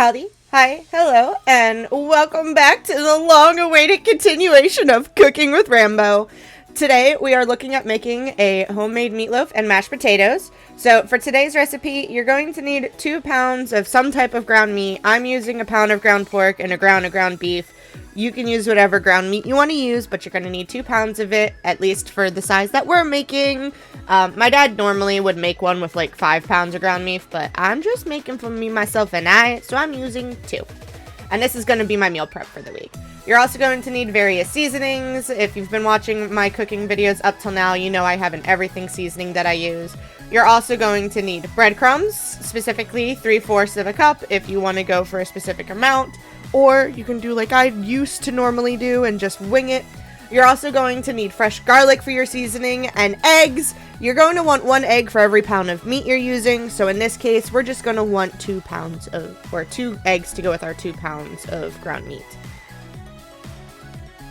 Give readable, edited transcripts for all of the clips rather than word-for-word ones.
Howdy, hi, hello, and welcome back to the long-awaited continuation of Cooking with Rambo. Today, we are looking at making a homemade meatloaf and mashed potatoes. So, for today's recipe, you're going to need 2 pounds of some type of ground meat. I'm using a pound of ground pork and a pound of ground beef. You can use whatever ground meat you want to use, but you're going to need 2 pounds of it, at least for the size that we're making. My dad normally would make one with like 5 pounds of ground beef, but I'm just making for me, myself, and I, so I'm using 2. And this is going to be my meal prep for the week. You're also going to need various seasonings. If you've been watching my cooking videos up till now, you know I have an everything seasoning that I use. You're also going to need breadcrumbs, specifically 3/4 of a cup if you want to go for a specific amount. Or you can do like I used to normally do and just wing it. You're also going to need fresh garlic for your seasoning and eggs. You're going to want 1 egg for every pound of meat you're using. So in this case, we're just going to want 2 eggs to go with our 2 pounds of ground meat.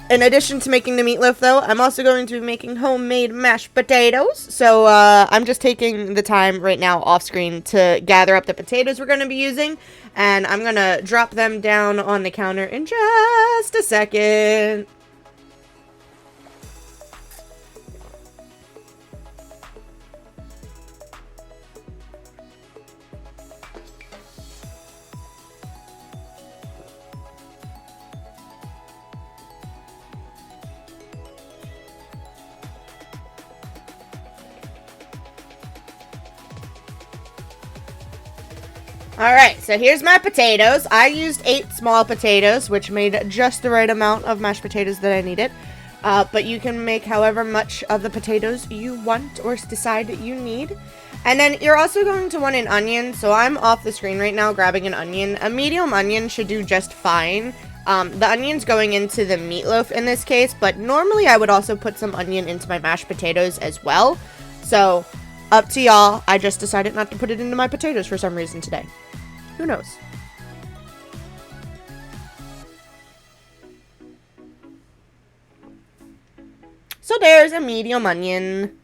In addition to making the meatloaf, though, I'm also going to be making homemade mashed potatoes. So I'm just taking the time right now off screen to gather up the potatoes we're going to be using. And I'm going to drop them down on the counter in just a second. Alright, so here's my potatoes. I used 8 small potatoes, which made just the right amount of mashed potatoes that I needed. But you can make however much of the potatoes you want or decide that you need. And then you're also going to want an onion. So I'm off the screen right now grabbing an onion. A medium onion should do just fine. The onion's going into the meatloaf in this case, but normally I would also put some onion into my mashed potatoes as well. So up to y'all. I just decided not to put it into my potatoes for some reason today. Who knows? So there's a medium onion.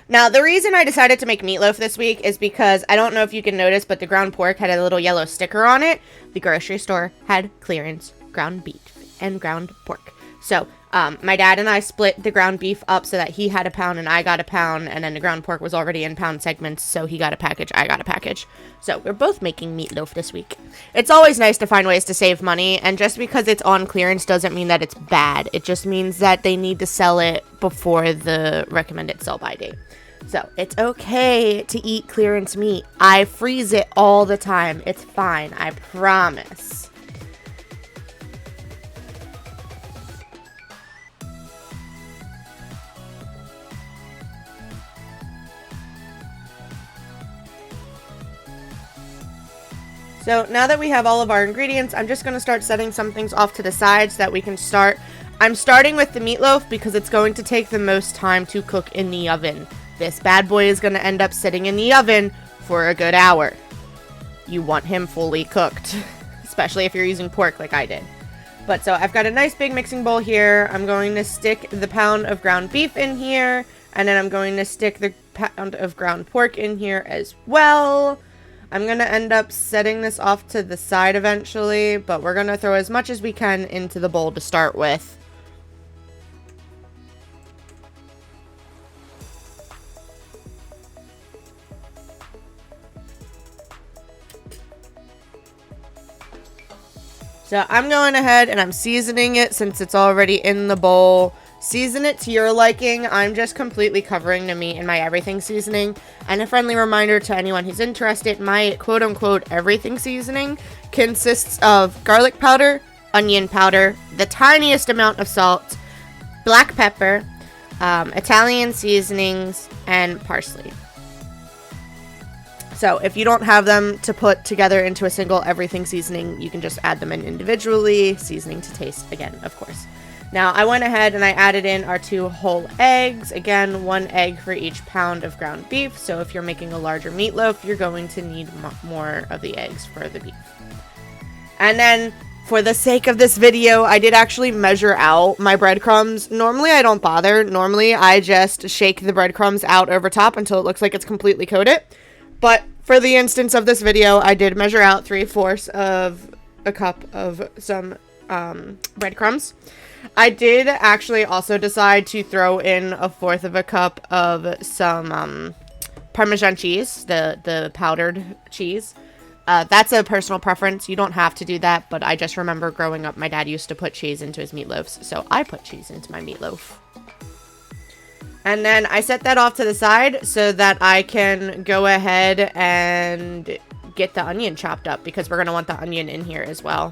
Now, the reason I decided to make meatloaf this week is because, I don't know if you can notice, but the ground pork had a little yellow sticker on it. The grocery store had clearance ground beef and ground pork. So, my dad and I split the ground beef up so that he had a pound and I got a pound, and then the ground pork was already in pound segments, so he got a package, I got a package. So we're both making meatloaf this week. It's always nice to find ways to save money, and just because it's on clearance doesn't mean that it's bad. It just means that they need to sell it before the recommended sell-by date. So it's okay to eat clearance meat. I freeze it all the time. It's fine, I promise. So now that we have all of our ingredients, I'm just going to start setting some things off to the side so that we can start. I'm starting with the meatloaf because it's going to take the most time to cook in the oven. This bad boy is going to end up sitting in the oven for a good hour. You want him fully cooked, especially if you're using pork like I did. But so I've got a nice big mixing bowl here. I'm going to stick the pound of ground beef in here, and then I'm going to stick the pound of ground pork in here as well. I'm going to end up setting this off to the side eventually, but we're going to throw as much as we can into the bowl to start with. So I'm going ahead and I'm seasoning it since it's already in the bowl. Season it to your liking. I'm just completely covering the meat in my everything seasoning. And a friendly reminder to anyone who's interested, my quote-unquote everything seasoning consists of garlic powder, onion powder, the tiniest amount of salt, black pepper, Italian seasonings, and parsley. So if you don't have them to put together into a single everything seasoning, you can just add them in individually, seasoning to taste again, of course. Now, I went ahead and I added in our 2 whole eggs. Again, 1 egg for each pound of ground beef. So if you're making a larger meatloaf, you're going to need more of the eggs for the beef. And then, for the sake of this video, I did actually measure out my breadcrumbs. Normally, I don't bother. Normally, I just shake the breadcrumbs out over top until it looks like it's completely coated. But for the instance of this video, I did measure out 3/4 of a cup of some breadcrumbs. I did actually also decide to throw in 1/4 of a cup of some Parmesan cheese, the powdered cheese. That's a personal preference. You don't have to do that, but I just remember growing up, my dad used to put cheese into his meatloafs, so I put cheese into my meatloaf. And then I set that off to the side so that I can go ahead and get the onion chopped up, because we're going to want the onion in here as well.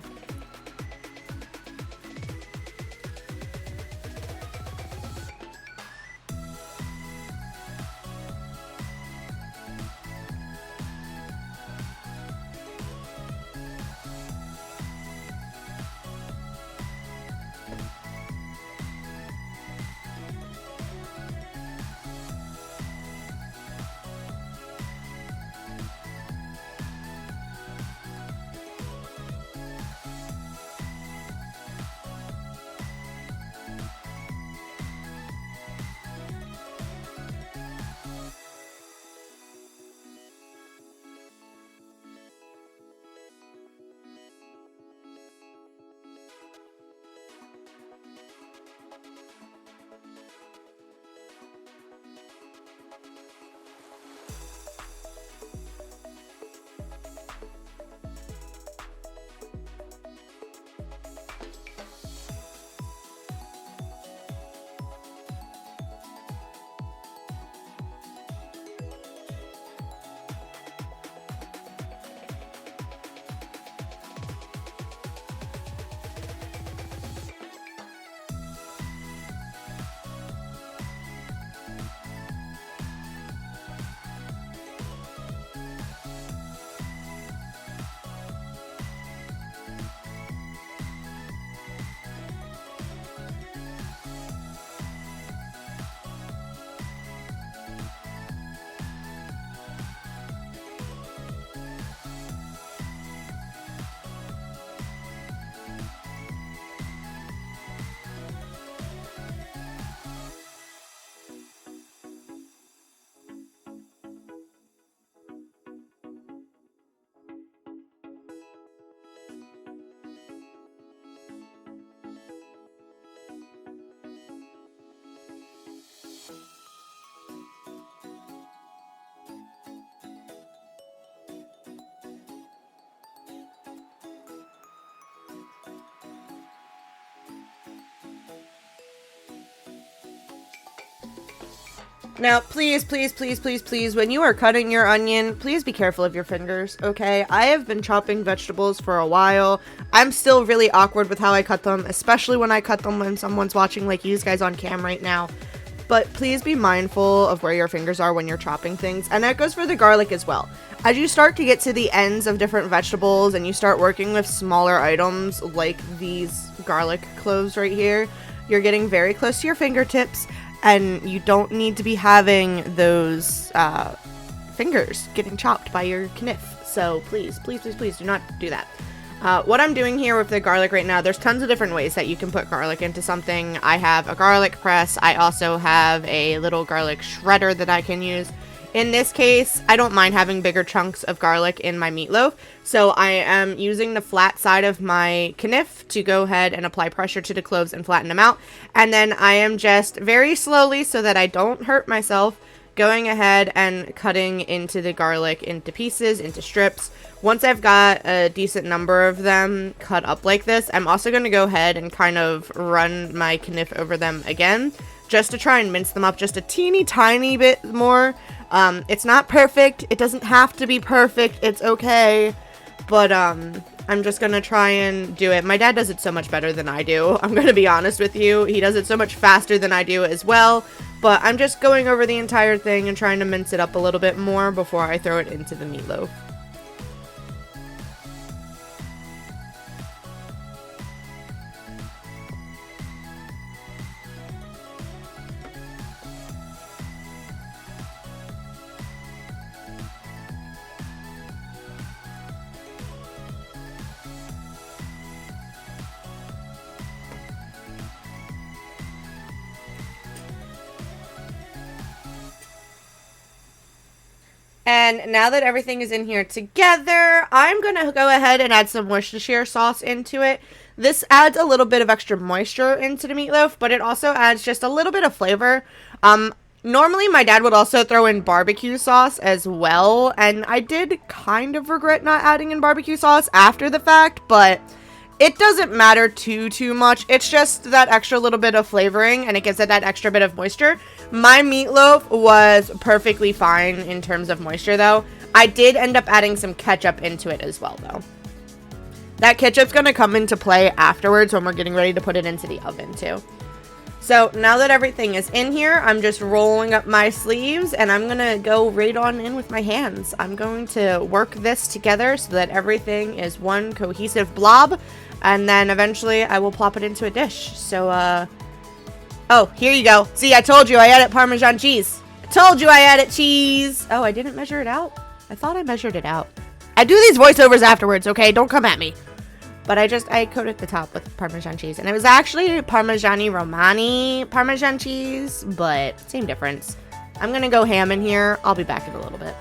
Now, please, please, please, please, please, when you are cutting your onion, please be careful of your fingers, okay? I have been chopping vegetables for a while. I'm still really awkward with how I cut them, especially when I cut them when someone's watching, like you guys on cam right now. But please be mindful of where your fingers are when you're chopping things, and that goes for the garlic as well. As you start to get to the ends of different vegetables and you start working with smaller items like these garlic cloves right here, you're getting very close to your fingertips, and you don't need to be having those fingers getting chopped by your knife. So please, please, please, please do not do that. What I'm doing here with the garlic right now, there's tons of different ways that you can put garlic into something. I have a garlic press. I also have a little garlic shredder that I can use. In this case, I don't mind having bigger chunks of garlic in my meatloaf, so I am using the flat side of my knife to go ahead and apply pressure to the cloves and flatten them out. And then I am just very slowly, so that I don't hurt myself, going ahead and cutting into the garlic into pieces, into strips. Once I've got a decent number of them cut up like this, I'm also going to go ahead and kind of run my knife over them again, just to try and mince them up just a teeny tiny bit more. It's not perfect. It doesn't have to be perfect. It's okay. But, I'm just gonna try and do it. My dad does it so much better than I do. I'm gonna be honest with you. He does it so much faster than I do as well. But I'm just going over the entire thing and trying to mince it up a little bit more before I throw it into the meatloaf. And now that everything is in here together, I'm going to go ahead and add some Worcestershire sauce into it. This adds a little bit of extra moisture into the meatloaf, but it also adds just a little bit of flavor. Normally my dad would also throw in barbecue sauce as well, and I did kind of regret not adding in barbecue sauce after the fact, but it doesn't matter too much. It's just that extra little bit of flavoring, and it gives it that extra bit of moisture. My meatloaf was perfectly fine in terms of moisture, though. I did end up adding some ketchup into it as well, though. That ketchup's going to come into play afterwards when we're getting ready to put it into the oven, too. So now that everything is in here, I'm just rolling up my sleeves, and I'm going to go right on in with my hands. I'm going to work this together so that everything is one cohesive blob, and then eventually I will plop it into a dish. So, oh, here you go. See, I told you I added Parmesan cheese. I told you I added cheese. Oh, I didn't measure it out? I thought I measured it out. I do these voiceovers afterwards, okay? Don't come at me. But I coated the top with Parmesan cheese. And it was actually Parmigiani Romani Parmesan cheese, but same difference. I'm going to go ham in here. I'll be back in a little bit.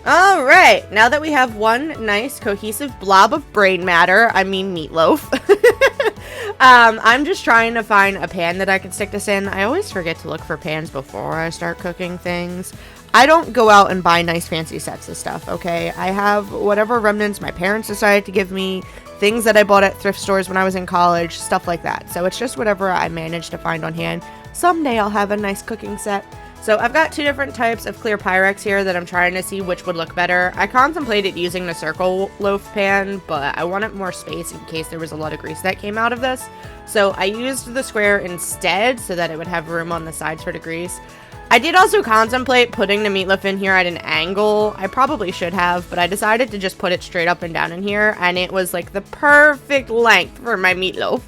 Alright, now that we have one nice cohesive blob of brain matter, I mean meatloaf, I'm just trying to find a pan that I can stick this in. I always forget to look for pans before I start cooking things. I don't go out and buy nice fancy sets of stuff, okay? I have whatever remnants my parents decided to give me, things that I bought at thrift stores when I was in college, stuff like that. So it's just whatever I managed to find on hand. Someday I'll have a nice cooking set. So I've got two different types of clear Pyrex here that I'm trying to see which would look better. I contemplated using the circle loaf pan, but I wanted more space in case there was a lot of grease that came out of this. So I used the square instead so that it would have room on the sides for the grease. I did also contemplate putting the meatloaf in here at an angle. I probably should have, but I decided to just put it straight up and down in here, and it was like the perfect length for my meatloaf.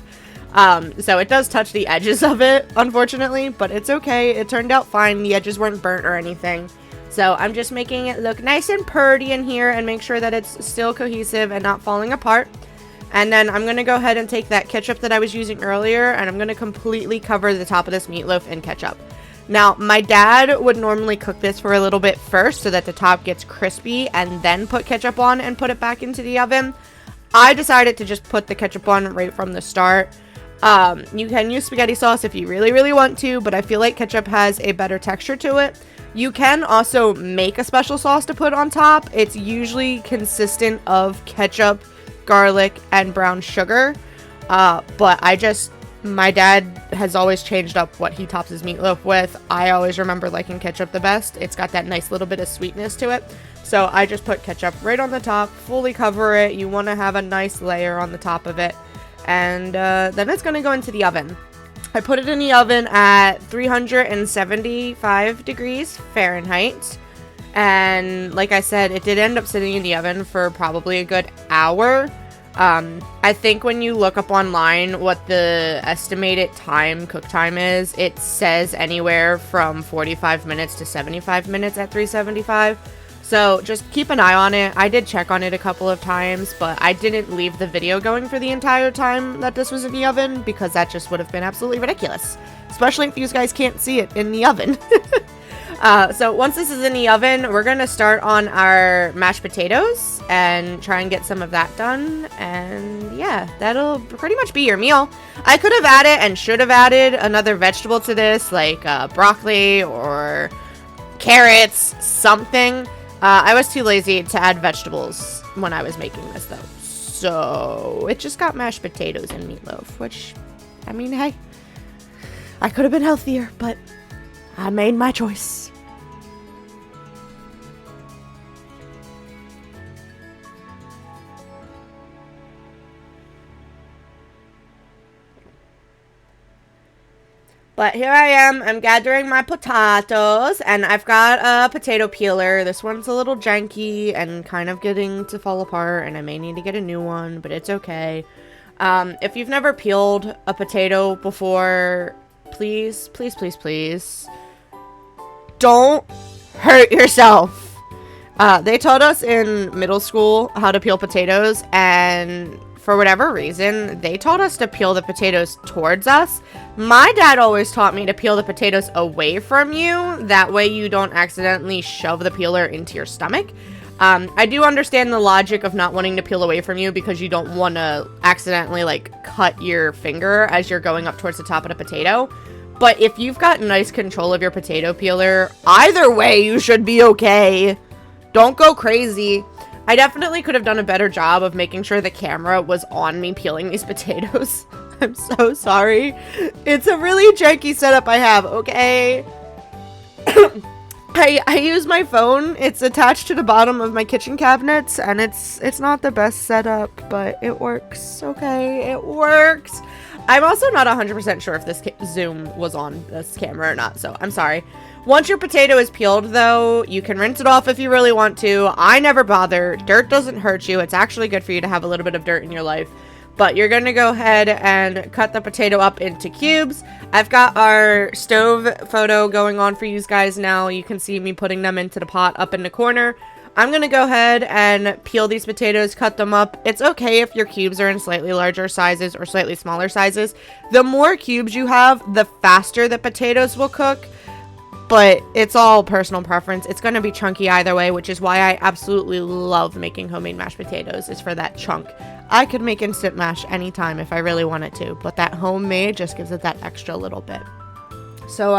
So it does touch the edges of it, unfortunately, but it's okay. It turned out fine. The edges weren't burnt or anything. So I'm just making it look nice and purty in here and make sure that it's still cohesive and not falling apart. And then I'm going to go ahead and take that ketchup that I was using earlier, and I'm going to completely cover the top of this meatloaf in ketchup. Now, my dad would normally cook this for a little bit first so that the top gets crispy and then put ketchup on and put it back into the oven. I decided to just put the ketchup on right from the start. You can use spaghetti sauce if you really, really want to, but I feel like ketchup has a better texture to it. You can also make a special sauce to put on top. It's usually consistent of ketchup, garlic, and brown sugar. But my dad has always changed up what he tops his meatloaf with. I always remember liking ketchup the best. It's got that nice little bit of sweetness to it. So I just put ketchup right on the top, fully cover it. You want to have a nice layer on the top of it. And then it's going to go into the oven. I put it in the oven at 375 degrees Fahrenheit. And like I said, it did end up sitting in the oven for probably a good hour. I think when you look up online what the estimated cook time is, it says anywhere from 45 minutes to 75 minutes at 375. So just keep an eye on it. I did check on it a couple of times, but I didn't leave the video going for the entire time that this was in the oven because that just would have been absolutely ridiculous, especially if you guys can't see it in the oven. So once this is in the oven, we're going to start on our mashed potatoes and try and get some of that done. And yeah, that'll pretty much be your meal. I could have added and should have added another vegetable to this, like broccoli or carrots, something. I was too lazy to add vegetables when I was making this though. So it just got mashed potatoes and meatloaf, which, I mean, hey, I could have been healthier, but I made my choice. But here I am, I'm gathering my potatoes, and I've got a potato peeler. This one's a little janky and kind of getting to fall apart, and I may need to get a new one, but it's okay. If you've never peeled a potato before, please, please, please, please, don't hurt yourself. They taught us in middle school how to peel potatoes, and for whatever reason, they taught us to peel the potatoes towards us. My dad always taught me to peel the potatoes away from you. That way you don't accidentally shove the peeler into your stomach. I do understand the logic of not wanting to peel away from you because you don't want to accidentally, like, cut your finger as you're going up towards the top of the potato. But if you've got nice control of your potato peeler, either way you should be okay. Don't go crazy. I definitely could have done a better job of making sure the camera was on me peeling these potatoes. I'm so sorry. It's a really janky setup I have, okay? I use my phone. It's attached to the bottom of my kitchen cabinets, and it's not the best setup, but it works, okay? It works. I'm also not 100% sure if this zoom was on this camera or not, so I'm sorry. Once your potato is peeled, though, you can rinse it off if you really want to. I never bother. Dirt doesn't hurt you. It's actually good for you to have a little bit of dirt in your life. But you're going to go ahead and cut the potato up into cubes. I've got our stove photo going on for you guys now. You can see me putting them into the pot up in the corner. I'm going to go ahead and peel these potatoes, cut them up. It's okay if your cubes are in slightly larger sizes or slightly smaller sizes. The more cubes you have, the faster the potatoes will cook. But it's all personal preference. It's going to be chunky either way, which is why I absolutely love making homemade mashed potatoes, is for that chunk. I could make instant mash anytime if I really wanted to, but that homemade just gives it that extra little bit. So,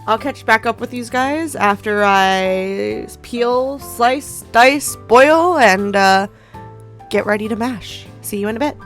I'll catch back up with you guys after I peel, slice, dice, boil, and get ready to mash. See you in a bit.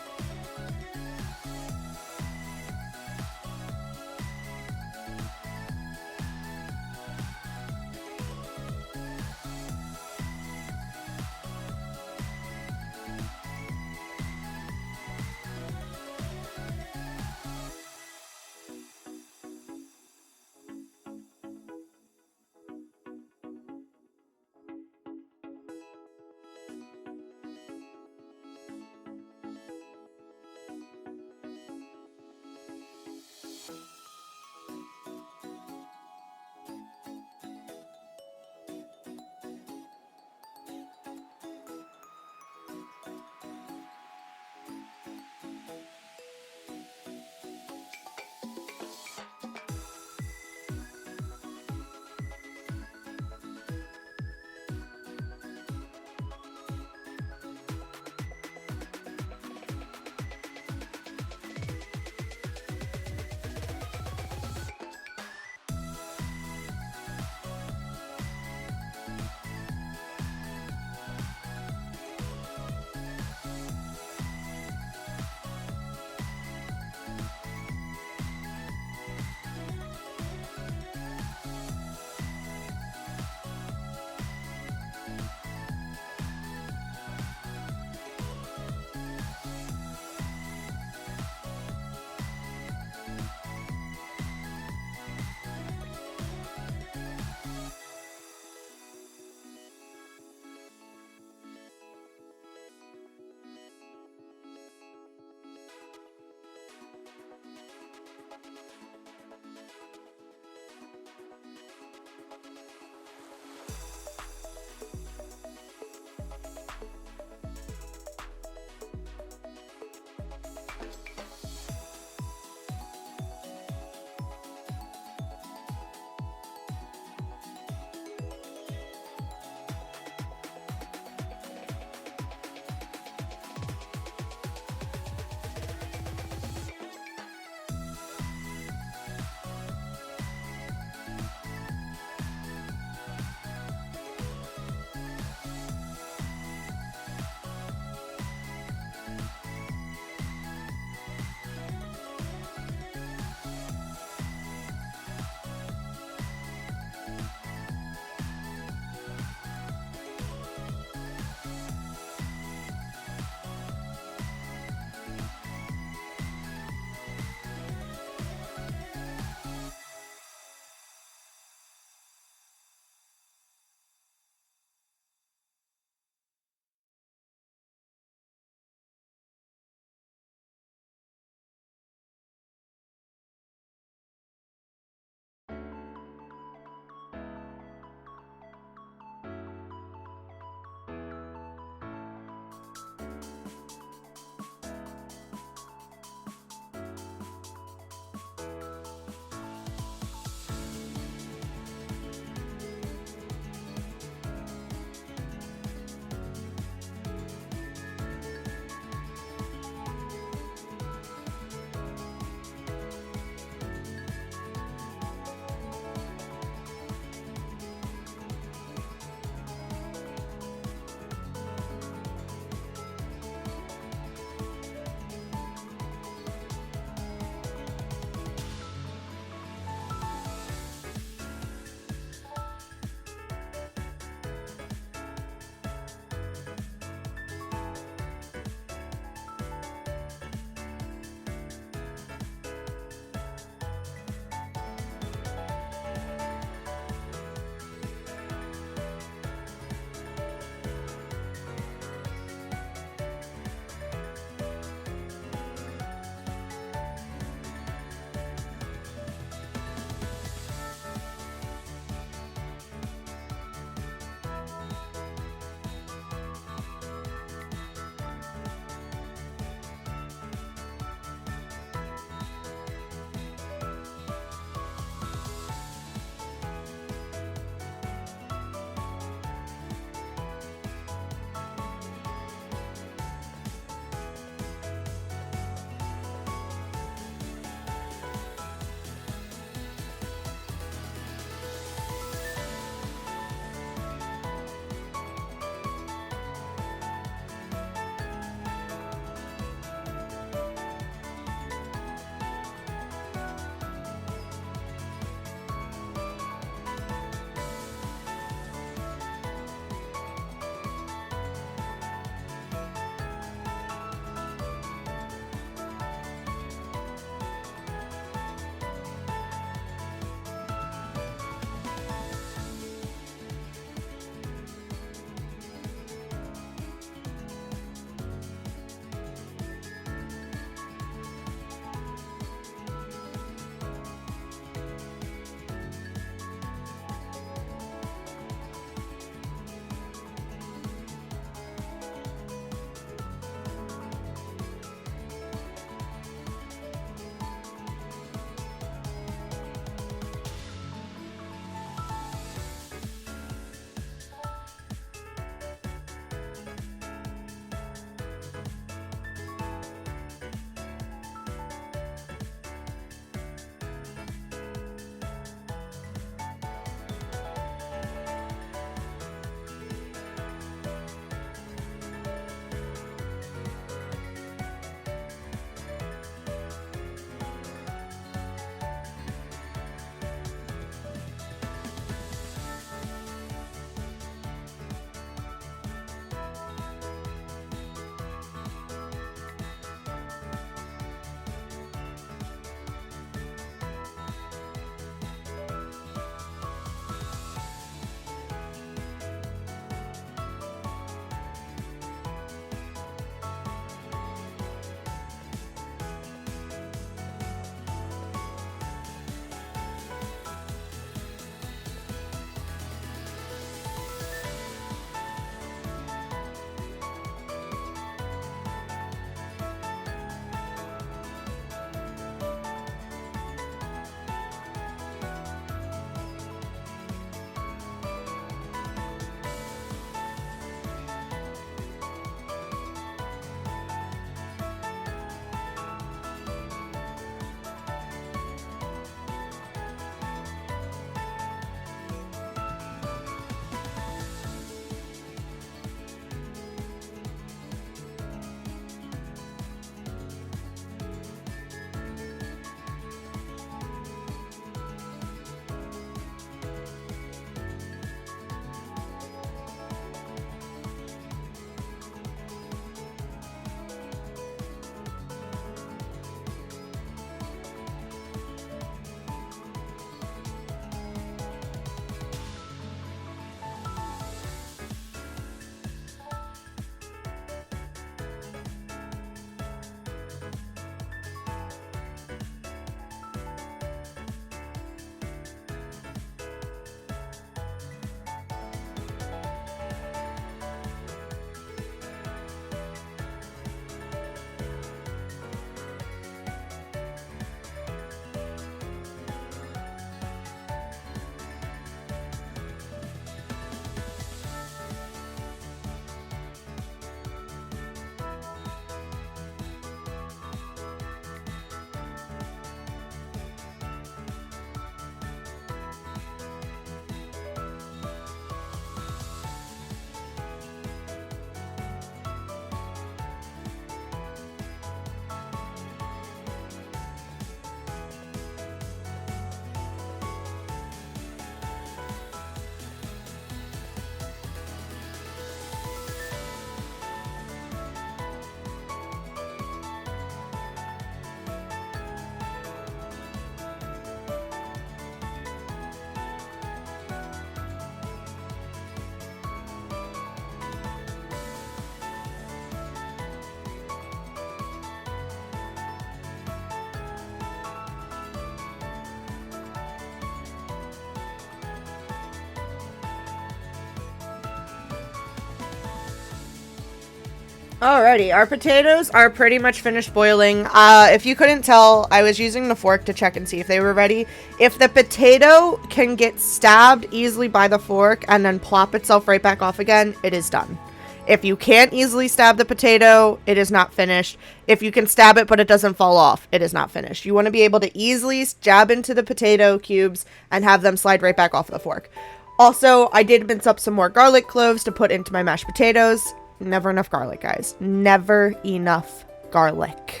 Alrighty, our potatoes are pretty much finished boiling. If you couldn't tell, I was using the fork to check and see if they were ready. If the potato can get stabbed easily by the fork and then plop itself right back off again, it is done. If you can't easily stab the potato, it is not finished. If you can stab it but it doesn't fall off, it is not finished. You want to be able to easily jab into the potato cubes and have them slide right back off the fork. Also, I did mince up some more garlic cloves to put into my mashed potatoes. Never enough garlic, guys. Never enough garlic.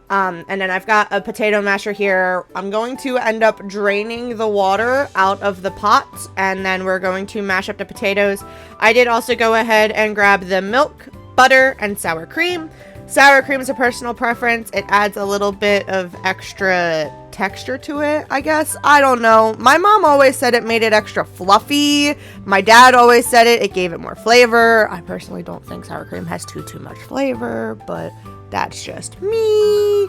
And then I've got a potato masher here. I'm going to end up draining the water out of the pot, and then we're going to mash up the potatoes. I did also go ahead and grab the milk, butter, and sour cream. Sour cream is a personal preference. It adds a little bit of extra texture to it, I guess. I don't know. My mom always said it made it extra fluffy. My dad always said it gave it more flavor. I personally don't think sour cream has too much flavor, but that's just me.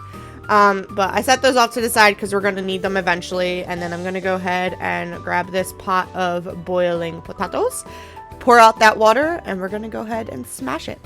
But I set those off to the side because we're going to need them eventually. And then I'm going to go ahead and grab this pot of boiling potatoes, pour out that water, and we're going to go ahead and smash it.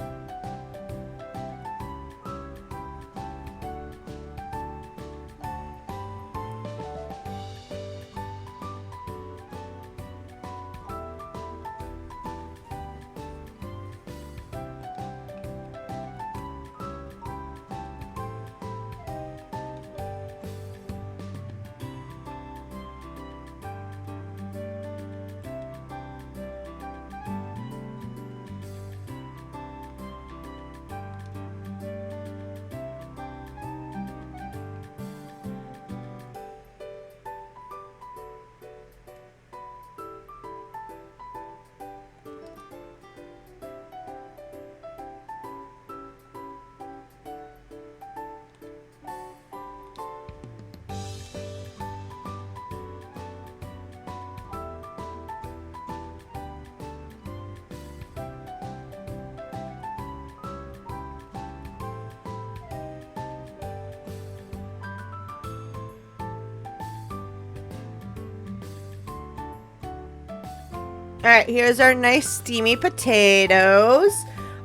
Alright, here's our nice steamy potatoes.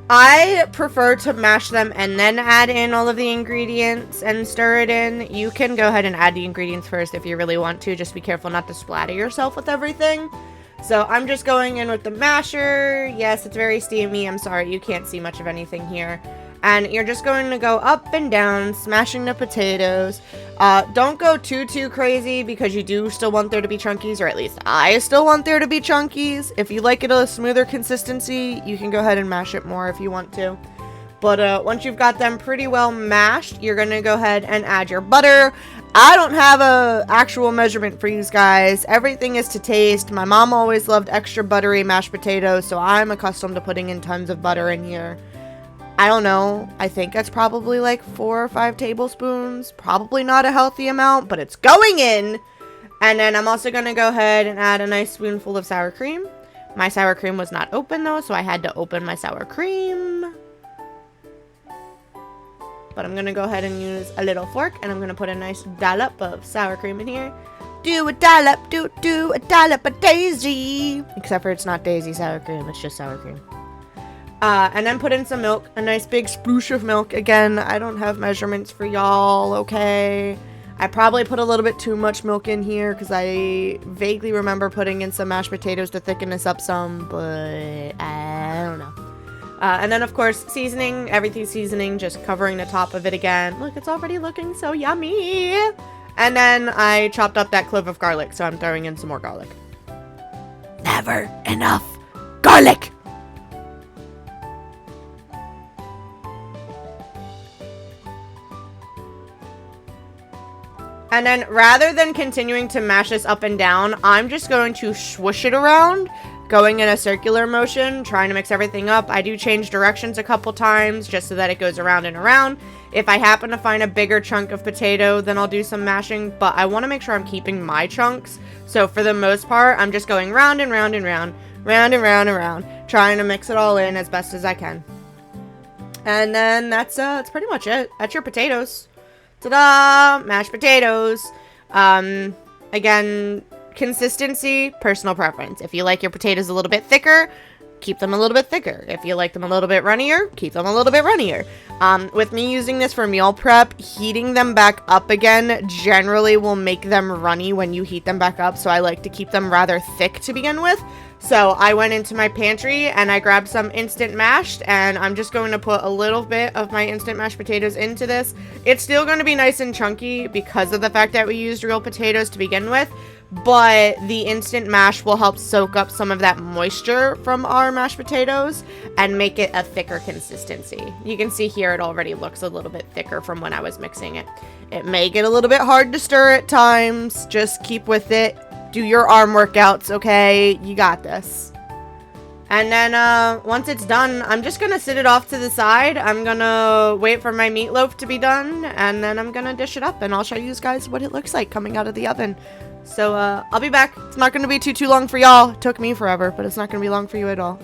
I prefer to mash them and then add in all of the ingredients and stir it in. You can go ahead and add the ingredients first if you really want to. Just be careful not to splatter yourself with everything. So I'm just going in with the masher. Yes, it's very steamy. I'm sorry, you can't see much of anything here. And you're just going to go up and down, smashing the potatoes. Don't go too crazy because you do still want there to be chunkies, or at least I still want there to be chunkies. If you like it a smoother consistency, you can go ahead and mash it more if you want to. But once you've got them pretty well mashed, you're going to go ahead and add your butter. I don't have a actual measurement for you guys. Everything is to taste. My mom always loved extra buttery mashed potatoes, so I'm accustomed to putting in tons of butter in here. I don't know. I think it's probably like 4 or 5 tablespoons. Probably not a healthy amount, but it's going in. And then I'm also going to go ahead and add a nice spoonful of sour cream. My sour cream was not open though, so I had to open my sour cream. But I'm going to go ahead and use a little fork, and I'm going to put a nice dollop of sour cream in here. Do a dollop, do a dollop of Daisy. Except for it's not Daisy sour cream, it's just sour cream. And then put in some milk, a nice big sploosh of milk. Again, I don't have measurements for y'all, okay? I probably put a little bit too much milk in here because I vaguely remember putting in some mashed potatoes to thicken this up some, but I don't know. And then, of course, seasoning, everything seasoning, just covering the top of it again. Look, it's already looking so yummy. And then I chopped up that clove of garlic, so I'm throwing in some more garlic. Never enough garlic! And then rather than continuing to mash this up and down, I'm just going to swoosh it around, going in a circular motion, trying to mix everything up. I do change directions a couple times just so that it goes around and around. If I happen to find a bigger chunk of potato, then I'll do some mashing, but I want to make sure I'm keeping my chunks. So for the most part, I'm just going round and round and round, round and round and round, trying to mix it all in as best as I can. And then that's pretty much it. That's your potatoes. Ta-da! Mashed potatoes. Again, consistency, personal preference. If you like your potatoes a little bit thicker, keep them a little bit thicker. If you like them a little bit runnier, keep them a little bit runnier. With me using this for meal prep, heating them back up again generally will make them runny when you heat them back up, so I like to keep them rather thick to begin with. So I went into my pantry and I grabbed some instant mashed, and I'm just going to put a little bit of my instant mashed potatoes into this. It's still going to be nice and chunky because of the fact that we used real potatoes to begin with, but the instant mash will help soak up some of that moisture from our mashed potatoes and make it a thicker consistency. You can see here it already looks a little bit thicker from when I was mixing it. It may get a little bit hard to stir at times. Just keep with it. Do your arm workouts, okay? You got this. And then once it's done, I'm just going to sit it off to the side. I'm going to wait for my meatloaf to be done, and then I'm going to dish it up, and I'll show you guys what it looks like coming out of the oven. So I'll be back. It's not going to be too long for y'all. It took me forever, but it's not going to be long for you at all.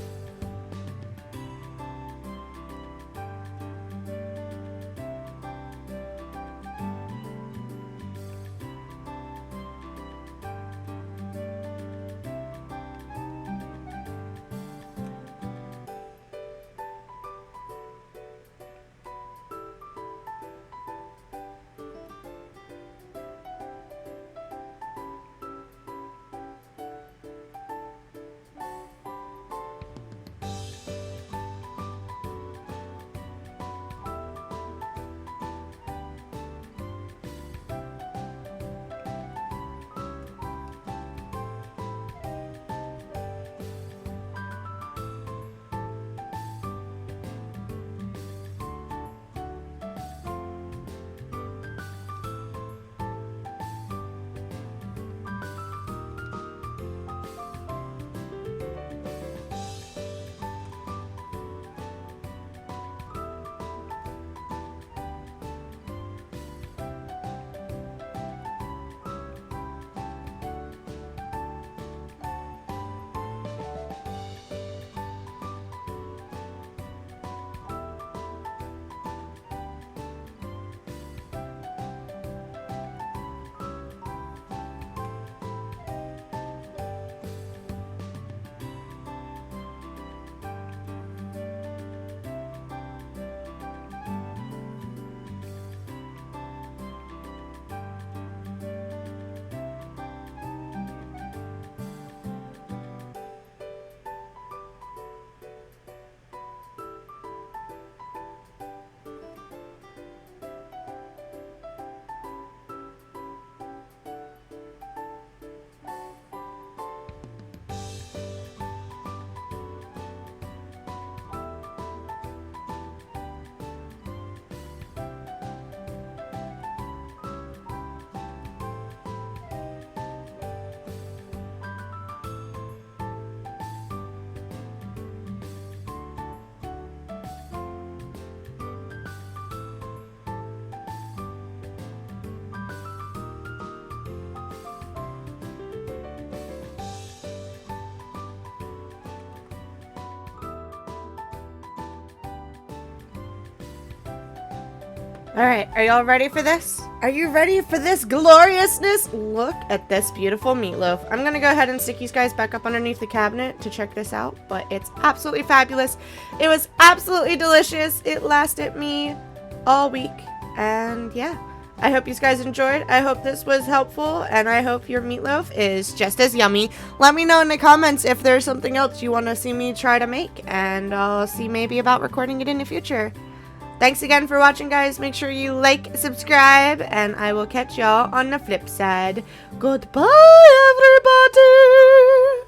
Alright, are y'all ready for this? Are you ready for this gloriousness? Look at this beautiful meatloaf. I'm gonna go ahead and stick these guys back up underneath the cabinet to check this out, but it's absolutely fabulous. It was absolutely delicious. It lasted me all week, and yeah. I hope you guys enjoyed. I hope this was helpful, and I hope your meatloaf is just as yummy. Let me know in the comments if there's something else you want to see me try to make, and I'll see maybe about recording it in the future. Thanks again for watching, guys. Make sure you like, subscribe, and I will catch y'all on the flip side. Goodbye, everybody!